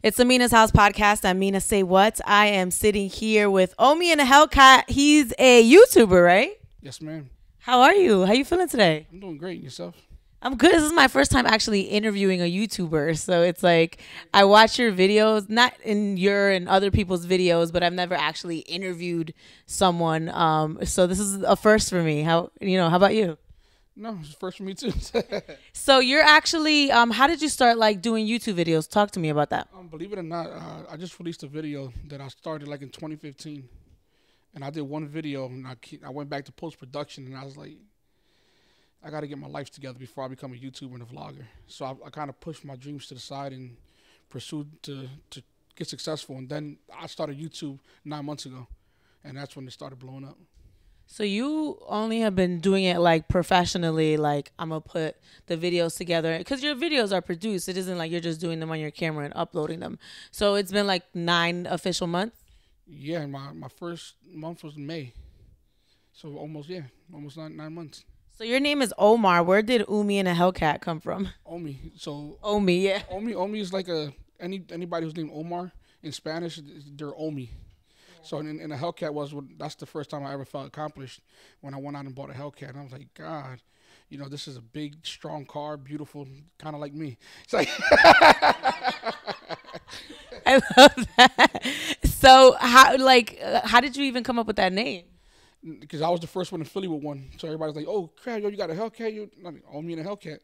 It's the Mina's House podcast. I'm Mina SayWhat. I am sitting here with Omi In A Hellcat. He's a YouTuber, right? Yes, ma'am. How are you? How you feeling today? I'm doing great. Yourself? I'm good. This is my first time actually interviewing a YouTuber. So it's like I watch your videos, not in your and other people's videos, but I've never actually interviewed someone. So this is a first for me. How about you? No, it's first for me too. So you're actually, how did you start like doing YouTube videos? Talk to me about that. Believe it or not, I just released a video that I started like in 2015, and I did one video, and I went back to post production, and I was like, I got to get my life together before I become a YouTuber and a vlogger. So I kind of pushed my dreams to the side and pursued to get successful, and then I started YouTube 9 months ago, and that's when it started blowing up. So you only have been doing it like professionally, like I'm gonna put the videos together because your videos are produced. It isn't like you're just doing them on your camera and uploading them. So it's been like 9 official months. Yeah, my first month was May, so almost 9 months. So your name is Omar. Where did Omi In A Hellcat come from? Omi. So Omi, yeah. Omi is like anybody who's named Omar in Spanish, they're Omi. So in a Hellcat that's the first time I ever felt accomplished when I went out and bought a Hellcat. And I was like, God, this is a big, strong car, beautiful, kind of like me. It's like I love that. So how did you even come up with that name? Because I was the first one in Philly with one. So everybody's like, oh, crap, yo, you got a Hellcat? Omi In A Hellcat.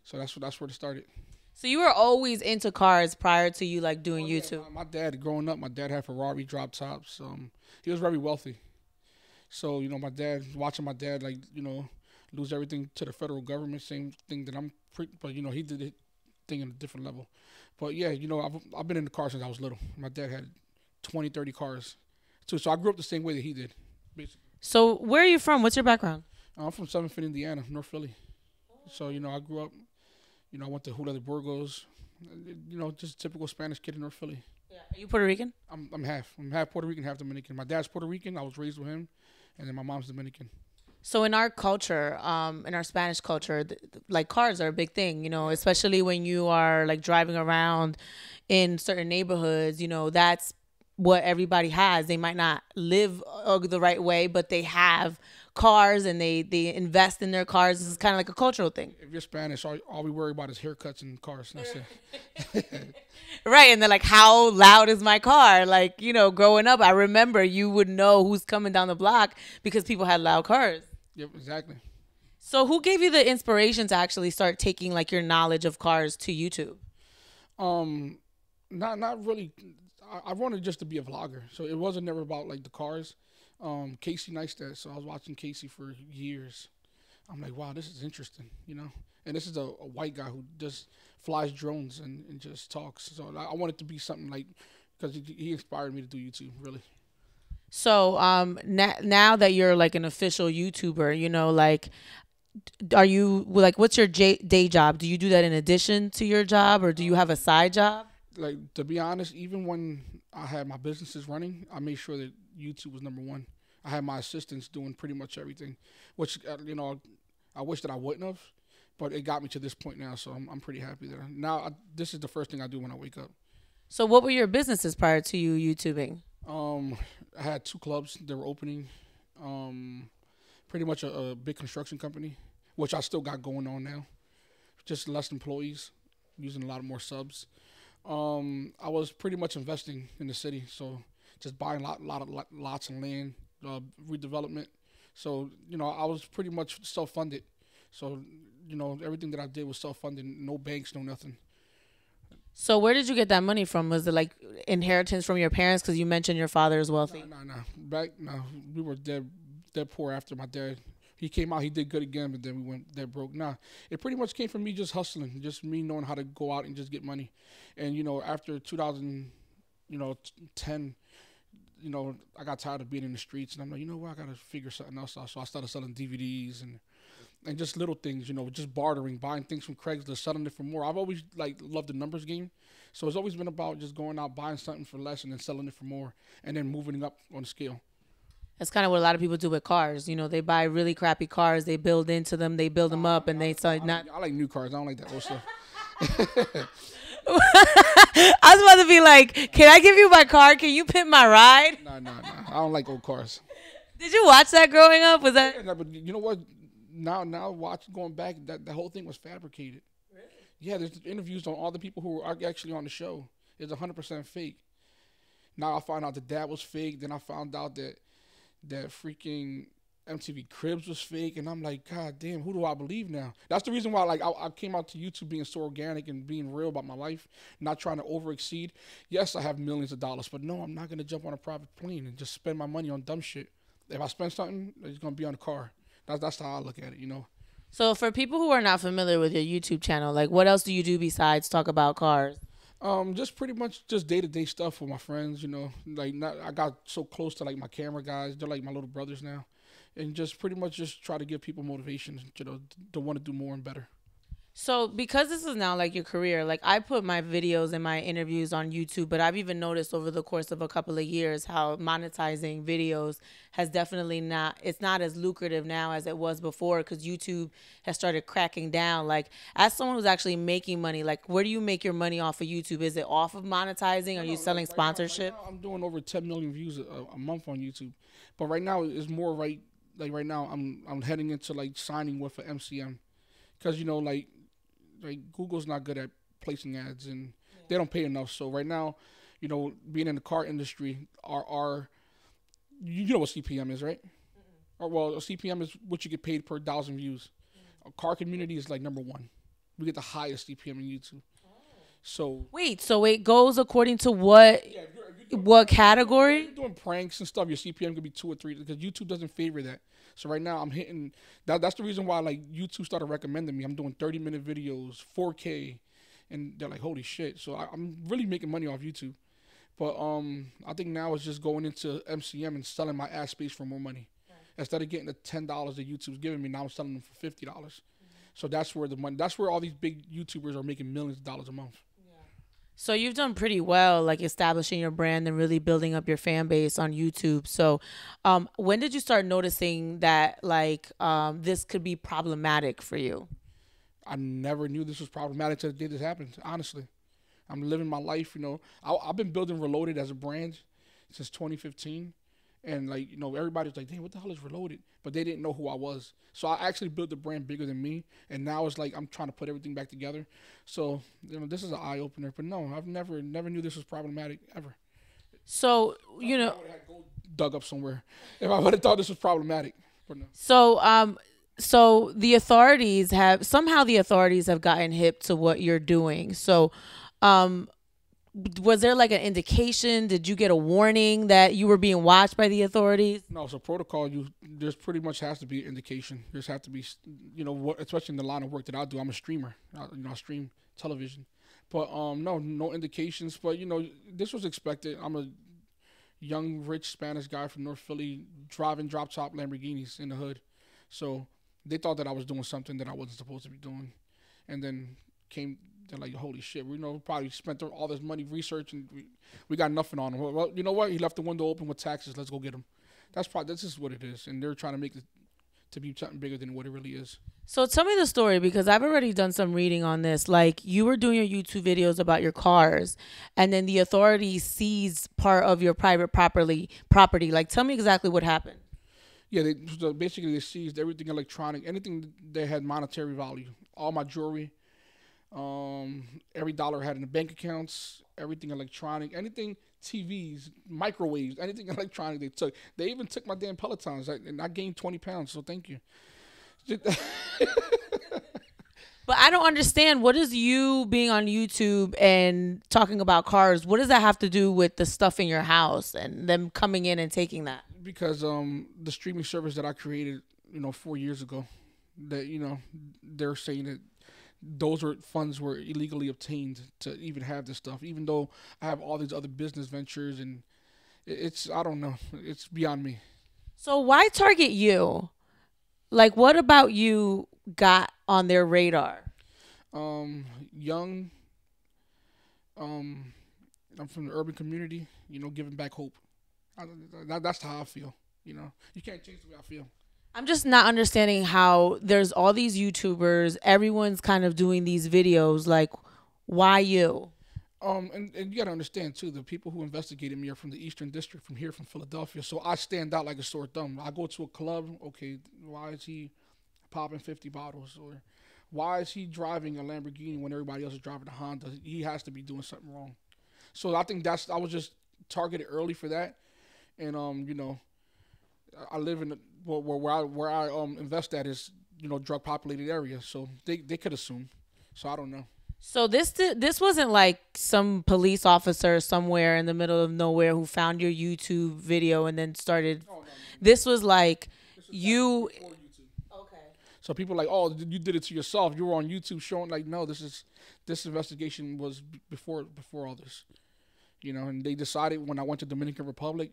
So that's where it started. So you were always into cars prior to you like doing YouTube? Yeah, my dad, growing up, my dad had Ferrari drop tops. He was very wealthy. So, watching my dad, lose everything to the federal government, same thing that but, he did it thing on a different level. But, yeah, I've been in the car since I was little. My dad had 20, 30 cars, too. So I grew up the same way that he did, basically. So where are you from? What's your background? I'm from Southern Philly, Indiana, North Philly. So, I grew up, I went to Hula de Burgos, just a typical Spanish kid in North Philly. Yeah. Are you Puerto Rican? I'm half. I'm half Puerto Rican, half Dominican. My dad's Puerto Rican. I was raised with him. And then my mom's Dominican. So in our culture, in our Spanish culture, like cars are a big thing, especially when you are like driving around in certain neighborhoods, that's what everybody has. They might not live the right way, but they have cars and they invest in their cars. This is kind of like a cultural thing. If you're Spanish, all we worry about is haircuts and cars. That's it. Right. And they're like, how loud is my car? Like, growing up, I remember you would know who's coming down the block because people had loud cars. Yep, exactly. So who gave you the inspiration to actually start taking like your knowledge of cars to YouTube? Not really. I wanted just to be a vlogger, so it wasn't never about like the cars. Casey Neistat, so I was watching Casey for years. I'm like, wow, this is interesting, And this is a white guy who just flies drones and just talks. So I wanted to be something like, because he inspired me to do YouTube, really. So now that you're like an official YouTuber, are you like, what's your day job? Do you do that in addition to your job, or do you have a side job? Like, to be honest, even when I had my businesses running, I made sure that YouTube was number one. I had my assistants doing pretty much everything, which, I wish that I wouldn't have, but it got me to this point now, so I'm pretty happy there. Now, this is the first thing I do when I wake up. So what were your businesses prior to you YouTubing? I had 2 clubs that were opening, pretty much a big construction company, which I still got going on now, just less employees, using a lot more subs. I was pretty much investing in the city, so just buying a lot of lots and land, redevelopment. So, I was pretty much self-funded. So, everything that I did was self-funded, no banks, no nothing. So where did you get that money from? Was it like inheritance from your parents? Because you mentioned your father is wealthy. No. We were dead poor after my dad. He came out, he did good again, but then we went dead broke. It pretty much came from me just hustling, just me knowing how to go out and just get money. And, after 2010, I got tired of being in the streets, and I'm like, I got to figure something else out. So I started selling DVDs and just little things, just bartering, buying things from Craigslist, selling it for more. I've always loved the numbers game. So it's always been about just going out, buying something for less and then selling it for more and then moving up on the scale. That's kind of what a lot of people do with cars. They buy really crappy cars, they build into them, they build them up, and they sell. I like new cars. I don't like that old stuff. I was about to be like, can I give you my car? Can you pimp my ride? Nah. I don't like old cars. Did you watch that growing up? Was that? Yeah, nah, but you know what? Now watching going back, that the whole thing was fabricated. Yeah, there's interviews on all the people who are actually on the show. It's 100% fake. Now I found out that was fake. Then I found out that freaking MTV Cribs was fake, and I'm like, God damn, who do I believe now? That's the reason why, like, I came out to YouTube being so organic and being real about my life, not trying to over exceed. Yes, I have millions of dollars, but no, I'm not gonna jump on a private plane and just spend my money on dumb shit. If I spend something, it's gonna be on a car. That's how I look at it. So for people who are not familiar with your YouTube channel, like what else do you do besides talk about cars? Just pretty much just day to day stuff with my friends. Like I got so close to like my camera guys. They're like my little brothers now, and just pretty much just try to give people motivation. To want to do more and better. So because this is now like your career, like I put my videos and my interviews on YouTube, but I've even noticed over the course of a couple of years how monetizing videos has definitely not, it's not as lucrative now as it was before because YouTube has started cracking down. Like as someone who's actually making money, like where do you make your money off of YouTube? Is it off of monetizing? Are you selling sponsorship? Right now, I'm doing over 10 million views a month on YouTube, but right now it's more right now I'm heading into like signing with an MCM because like Google's not good at placing ads and they don't pay enough. So right now, being in the car industry, our you know what CPM is, right? Or well, a CPM is what you get paid per 1,000 views. A car community is like number one. We get the highest CPM in YouTube. So Wait, so it goes according to what what category? if you're doing pranks and stuff, your CPM could be 2 or 3 because YouTube doesn't favor that. So right now I'm hitting that. That's the reason why like YouTube started recommending me. I'm doing 30-minute videos, 4K, and they're like, holy shit. So I'm really making money off YouTube. But I think now it's just going into MCM and selling my ad space for more money. Instead of getting the $10 that YouTube's giving me, now I'm selling them for $50. So that's where the money. That's where all these big YouTubers are making millions of dollars a month. So you've done pretty well, like establishing your brand and really building up your fan base on YouTube. So, when did you start noticing that like this could be problematic for you? I never knew this was problematic until the day this happened. Honestly, I'm living my life. I've been building Reloaded as a brand since 2015, and like everybody's like, "Damn, what the hell is Reloaded?" But they didn't know who I was. So I actually built the brand bigger than me, and now it's like I'm trying to put everything back together. So this is an eye opener. But no, I've never knew this was problematic ever. So I would have gold dug up somewhere if I would have thought this was problematic. But no. so the authorities have somehow the authorities have gotten hip to what you're doing. So, was there like an indication? Did you get a warning that you were being watched by the authorities? No, so protocol. There's pretty much has to be an indication. There's have to be, what, especially in the line of work that I do. I'm a streamer. I stream television, but no indications. But this was expected. I'm a young, rich Spanish guy from North Philly driving drop top Lamborghinis in the hood, so they thought that I was doing something that I wasn't supposed to be doing, and then they're like, holy shit, probably spent all this money researching. We got nothing on him. Well, you know what? He left the window open with taxes. Let's go get him. This is what it is. And they're trying to make it to be something bigger than what it really is. So tell me the story because I've already done some reading on this. Like you were doing your YouTube videos about your cars and then the authorities seized part of your private property. Like tell me exactly what happened. Yeah, basically they seized everything electronic, anything that had monetary value. All my jewelry, every dollar I had in the bank accounts, everything electronic, anything TVs, microwaves, anything electronic they took. They even took my damn Pelotons, and I gained 20 pounds, so thank you. But I don't understand, what is you being on YouTube and talking about cars, what does that have to do with the stuff in your house and them coming in and taking that? Because the streaming service that I created, 4 years ago, that they're saying that those funds were illegally obtained to even have this stuff, even though I have all these other business ventures, and I don't know, it's beyond me. So why target you? Like what about you got on their radar? Young, I'm from the urban community, giving back hope. That's how I feel. You can't change the way I feel. I'm just not understanding how there's all these YouTubers, everyone's kind of doing these videos. Like, why you? And you gotta understand too, the people who investigated me are from the Eastern District, from here, from Philadelphia. So I stand out like a sore thumb. I go to a club, okay, why is he popping 50 bottles, or why is he driving a Lamborghini when everybody else is driving a Honda? He has to be doing something wrong. So I think I was just targeted early for that, and I live in where I invest at is drug populated area, so they could assume. So I don't know. So this wasn't like some police officer somewhere in the middle of nowhere who found your YouTube video and then started. Oh, no, no. This was like This was you. before YouTube. Okay. So people are like, oh, you did it to yourself. You were on YouTube showing like, no, this investigation was before all this, and they decided when I went to Dominican Republic,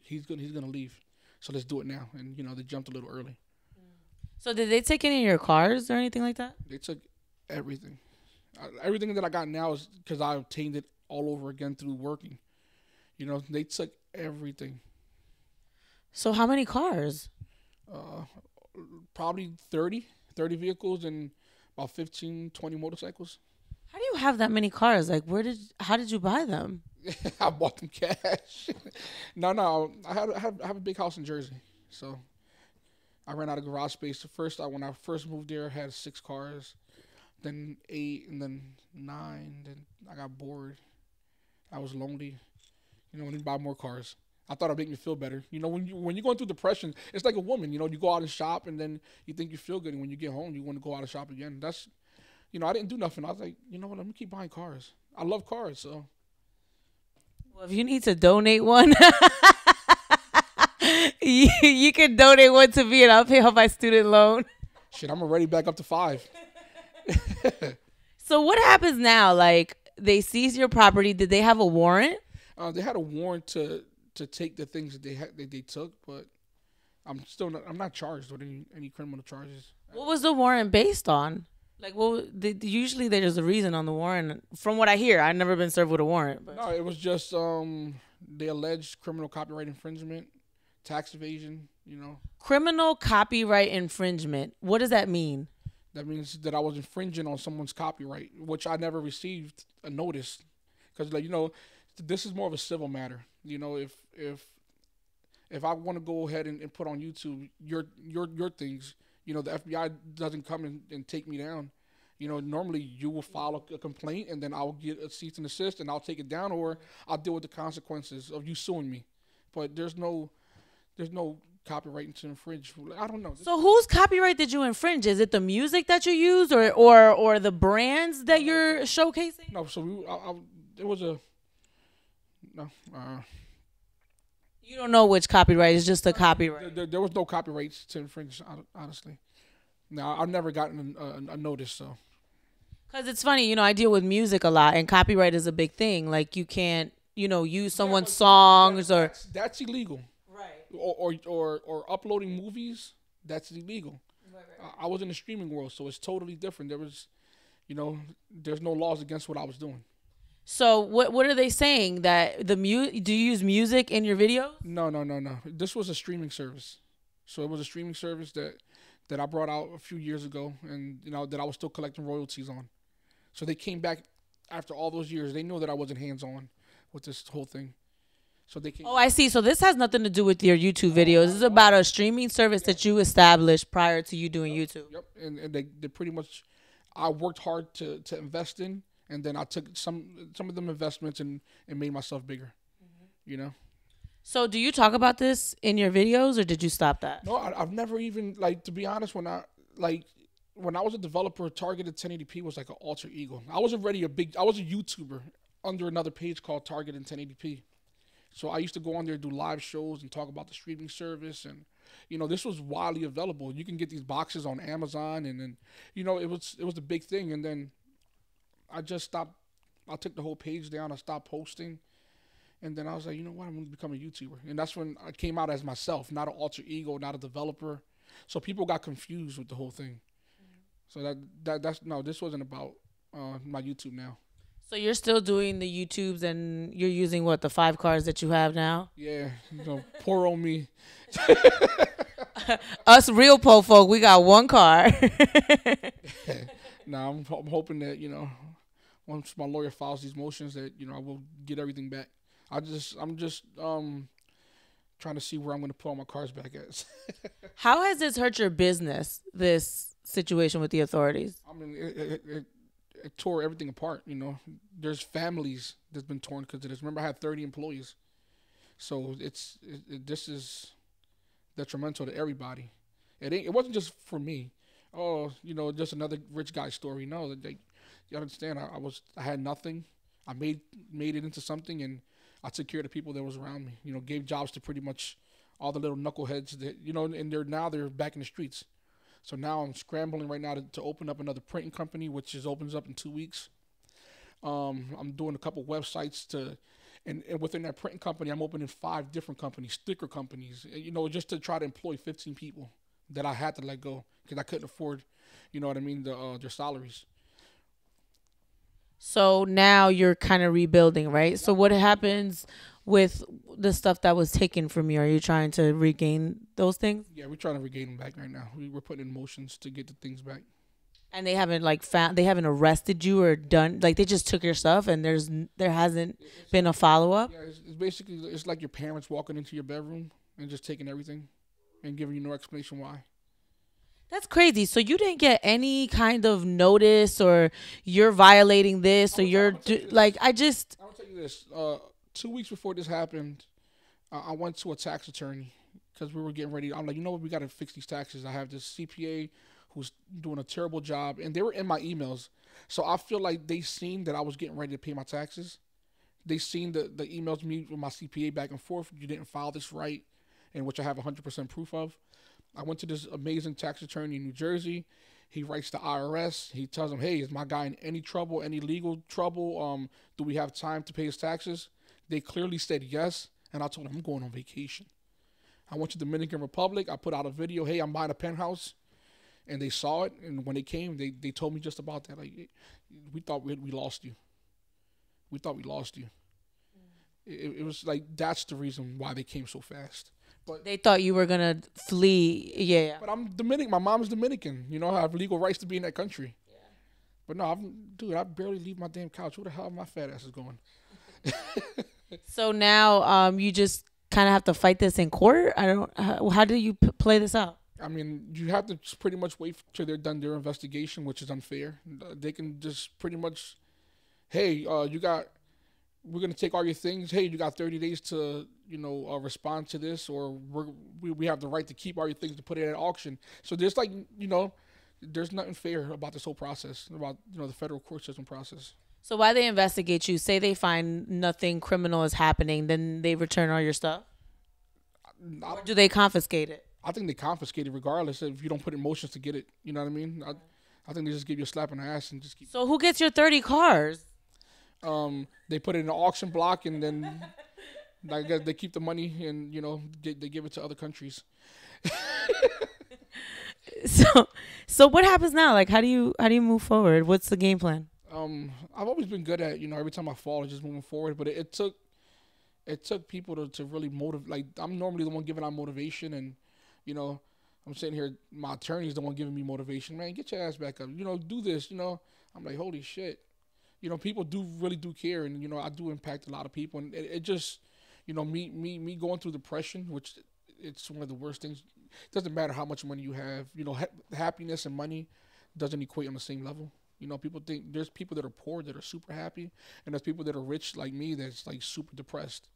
he's gonna leave, so let's do it now, and they jumped a little early. So did they take any of your cars or anything like that? They took everything. Everything that I got now is because I obtained it all over again through working. They took everything. So how many cars? Uh, Probably 30 vehicles and about 15, 20 motorcycles. How do you have that many cars? Like, how did you buy them? I bought them cash. No, I have a big house in Jersey, so I ran out of garage space. When I first moved there, I had 6 cars, then 8, and then 9. Then I got bored. I was lonely. I need to buy more cars. I thought it'd make me feel better. When you're going through depression, it's like a woman. You go out and shop, and then you think you feel good, and when you get home, you want to go out and shop again. That's, I didn't do nothing. I was like, you know what? Let me keep buying cars. I love cars, so. Well, if you need to donate one, you can donate one to me, and I'll pay off my student loan. Shit, I'm already back up to 5. So what happens now? Like, they seize your property. Did they have a warrant? They had a warrant to take the things that they took, but I'm not charged with any criminal charges. What was the warrant based on? Like, usually there's a reason on the warrant. From what I hear, I've never been served with a warrant. But. No, it was just they alleged criminal copyright infringement, tax evasion. Criminal copyright infringement. What does that mean? That means that I was infringing on someone's copyright, which I never received a notice, because this is more of a civil matter. If I want to go ahead and put on YouTube your things, the FBI doesn't come and take me down. Normally you will file a complaint, and then I'll get a cease and desist, and I'll take it down, or I'll deal with the consequences of you suing me. But there's no copyright to infringe. I don't know. So whose copyright did you infringe? Is it the music that you use, or the brands that you're showcasing? No. So it was a no. You don't know which copyright. It's just a copyright. There was no copyrights to infringe, honestly. No, I've never gotten a notice, so. Because it's funny, I deal with music a lot, and copyright is a big thing. Like, you can't, use someone's songs or. That's illegal. Right. Or uploading movies, that's illegal. Right. I was in the streaming world, so it's totally different. There was, there's no laws against what I was doing. So what are they saying, that do you use music in your videos? No. This was a streaming service. So it was a streaming service that I brought out a few years ago, and that I was still collecting royalties on. So they came back after all those years. They knew that I wasn't hands-on with this whole thing. So they came. Oh, I see. So this has nothing to do with your YouTube videos. This is about a streaming service that you established prior to you doing YouTube. Yep. And they pretty much, I worked hard to invest in, and then I took some of them investments and made myself bigger. Mm-hmm. So do you talk about this in your videos, or did you stop that? No, I've never even, to be honest, when I was a developer, Targeted 1080p was like an alter ego. I was a YouTuber under another page called Targeted 1080p. So I used to go on there and do live shows and talk about the streaming service, and this was widely available. You can get these boxes on Amazon, and then it was a big thing. And then I just stopped. I took the whole page down. I stopped posting, and then I was like, you know what, I'm gonna become a YouTuber. And that's when I came out as myself, not an alter ego, not a developer. So people got confused with the whole thing. So this wasn't about my YouTube now. So you're still doing the YouTubes, and you're using the 5 cars that you have now? Yeah, poor old me. Us real po folk, we got 1 car. I'm hoping that once my lawyer files these motions, that I will get everything back. I'm just trying to see where I'm going to put all my cars back at. How has this hurt your business? This situation with the authorities. I mean, it tore everything apart. There's families that's been torn because of this. Remember, I had 30 employees, so this is detrimental to everybody. It wasn't just for me. Oh, just another rich guy story. No, you understand. I had nothing. I made it into something, and I took care of the people that was around me. Gave jobs to pretty much all the little knuckleheads that and they're back in the streets. So now I'm scrambling right now to open up another printing company, which opens up in 2 weeks. I'm doing a couple websites and within that printing company, I'm opening 5 different companies, sticker companies, just to try to employ 15 people that I had to let go because I couldn't afford, what I mean, their salaries. So now you're kind of rebuilding, right? So what happens with the stuff that was taken from you? Are you trying to regain those things? Yeah, we're trying to regain them back right now. We're putting in motions to get the things back. And they haven't they haven't arrested you or done like they just took your stuff and there hasn't been a follow up. Yeah, it's basically it's like your parents walking into your bedroom and just taking everything and giving you no explanation why. That's crazy. So you didn't get any kind of notice or you're violating this or like I'll tell you this. 2 weeks before this happened, I went to a tax attorney because we were getting ready. I'm like, you know what? We got to fix these taxes. I have this CPA who's doing a terrible job, and they were in my emails. So I feel like they seen that I was getting ready to pay my taxes. They seen the emails me with my CPA back and forth. You didn't file this right, and which I have 100% proof of. I went to this amazing tax attorney in New Jersey. He writes to IRS. He tells them, "Hey, is my guy in any trouble, any legal trouble? Do we have time to pay his taxes?" They clearly said yes, and I told them I'm going on vacation. I went to Dominican Republic. I put out a video. Hey, I'm buying a penthouse, and they saw it. And when they came, they told me just about that. Like, we thought we lost you. We thought we lost you. It was like that's the reason why they came so fast. But they thought you were gonna flee. Yeah. But I'm Dominican. My mom is Dominican. I have legal rights to be in that country. Yeah. But no, dude, I barely leave my damn couch. Where the hell my fat ass is going? So now, you just kind of have to fight this in court. I don't. How do you play this out? I mean, you have to pretty much wait till they're done their investigation, which is unfair. They can just pretty much, hey, we're gonna take all your things. Hey, you got 30 days to, respond to this, or we have the right to keep all your things to put it at auction. So there's there's nothing fair about this whole process, about the federal court system process. So why they investigate you? Say they find nothing criminal is happening, then they return all your stuff. Or do they confiscate it? I think they confiscate it regardless if you don't put in motions to get it. You know what I mean? I think they just give you a slap in the ass and just keep. So who gets your 30 cars? They put it in an auction block and then I guess they keep the money and they give it to other countries. So what happens now? Like how do you move forward? What's the game plan? I've always been good at every time I fall, it's just moving forward. But it took people to really motivate. Like I'm normally the one giving out motivation, and I'm sitting here. My attorney's the one giving me motivation. Man, get your ass back up. Do this. I'm like, holy shit. People really do care, and I do impact a lot of people, and it just, me going through depression, which it's one of the worst things. It doesn't matter how much money you have. Happiness and money doesn't equate on the same level. People think there's people that are poor that are super happy, and there's people that are rich like me that's like super depressed.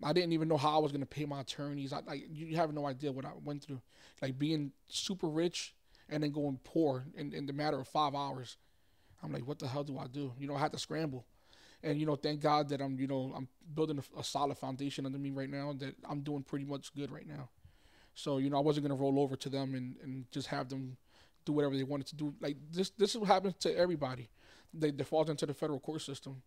I didn't even know how I was gonna pay my attorneys. You have no idea what I went through, like being super rich and then going poor in the matter of 5 hours. I'm like, what the hell do I do? I had to scramble, and thank God that I'm building a solid foundation under me right now. That I'm doing pretty much good right now. So I wasn't gonna roll over to them and just have them do whatever they wanted to do. Like this is what happens to everybody. They fall into the federal court system.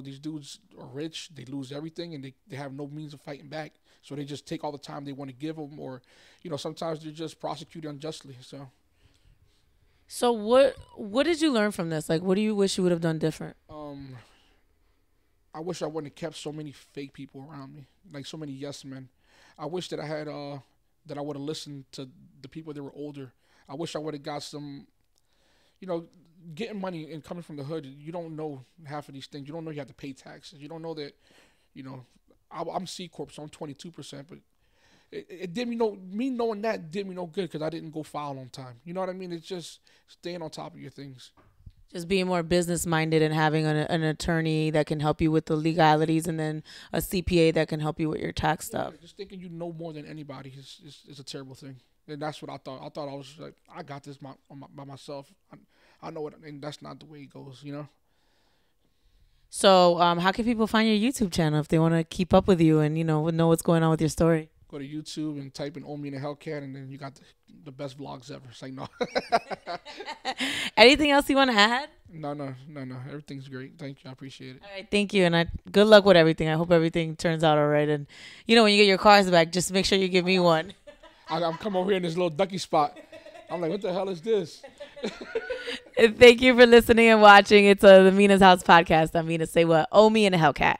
These dudes are rich, they lose everything, and they have no means of fighting back. So they just take all the time they want to give them, or sometimes they're just prosecuted unjustly. So what did you learn from this? Like, what do you wish you would have done different? I wish I wouldn't have kept so many fake people around me, like so many yes men. I wish that I had that I would have listened to the people that were older. I wish I would have got some, you know, getting money and coming from the hood, you don't know half of these things. You don't know you have to pay taxes. You don't know that, you know, I'm C corp, so I'm 22%, but it did me knowing that did me no good because I didn't go file on time. You know what I mean? It's just staying on top of your things. Just being more business minded and having an attorney that can help you with the legalities, and then a CPA that can help you with your tax Yeah, stuff. just thinking you know more than anybody is a terrible thing. And that's what I thought. I thought I was like, I got this by myself. I know it, and that's not the way it goes. You know. So, how can people find your YouTube channel if they want to keep up with you and know what's going on with your story? Go to YouTube and type in Omi In A Hellcat, and then you got the best vlogs ever. It's like, no. Anything else you want to add? No. Everything's great. Thank you. I appreciate it. All right, thank you, and good luck with everything. I hope everything turns out all right. And when you get your cars back, just make sure you give me one. I'm come over here in this little ducky spot. I'm like, what the hell is this? Thank you for listening and watching. It's the Mina's House podcast. I'm Mina SayWhat. Omi In A Hellcat.